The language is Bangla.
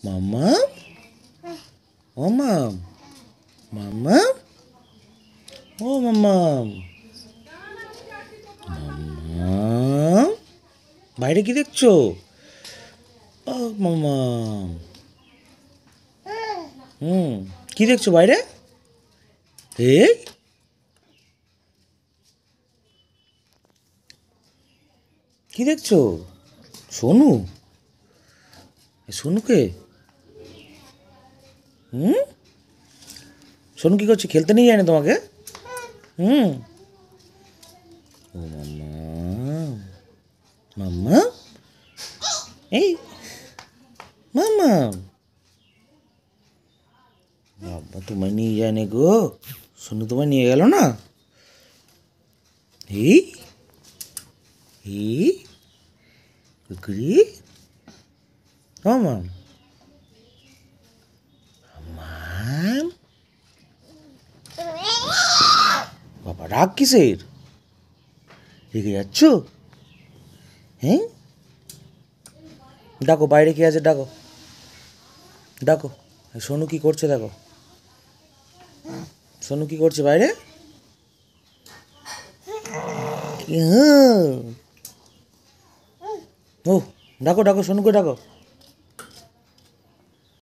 মাম্মা, ও মাম, মাম্মা, ও মাম্মা, মাম্মা, বাইরে কি দেখছো? ও মাম্মা, কি দেখছো বাইরে? এই কি দেখছো? সোনু, সোনুকে সোনু কি করছে? খেলতে নিয়ে যায় না তোমাকে? হুম ও মাম্মা, মাম্মা, এই মাম্মা, বাবা তোমায় নিয়ে যায় না গো। সোনু তোমায় নিয়ে গেল না? এই এই কুকুরি, মাম, মাম, বাবা রাগ কিসের? রেগে যাচ্ছ? হ্যাঁ, ডাকো, বাইরে কে আছে ডাকো, ডাকো। সোনু কি করছে দেখো, সোনু কি করছে বাইরে? ও ডাকো ডাকো, সোনুকে ডাকো।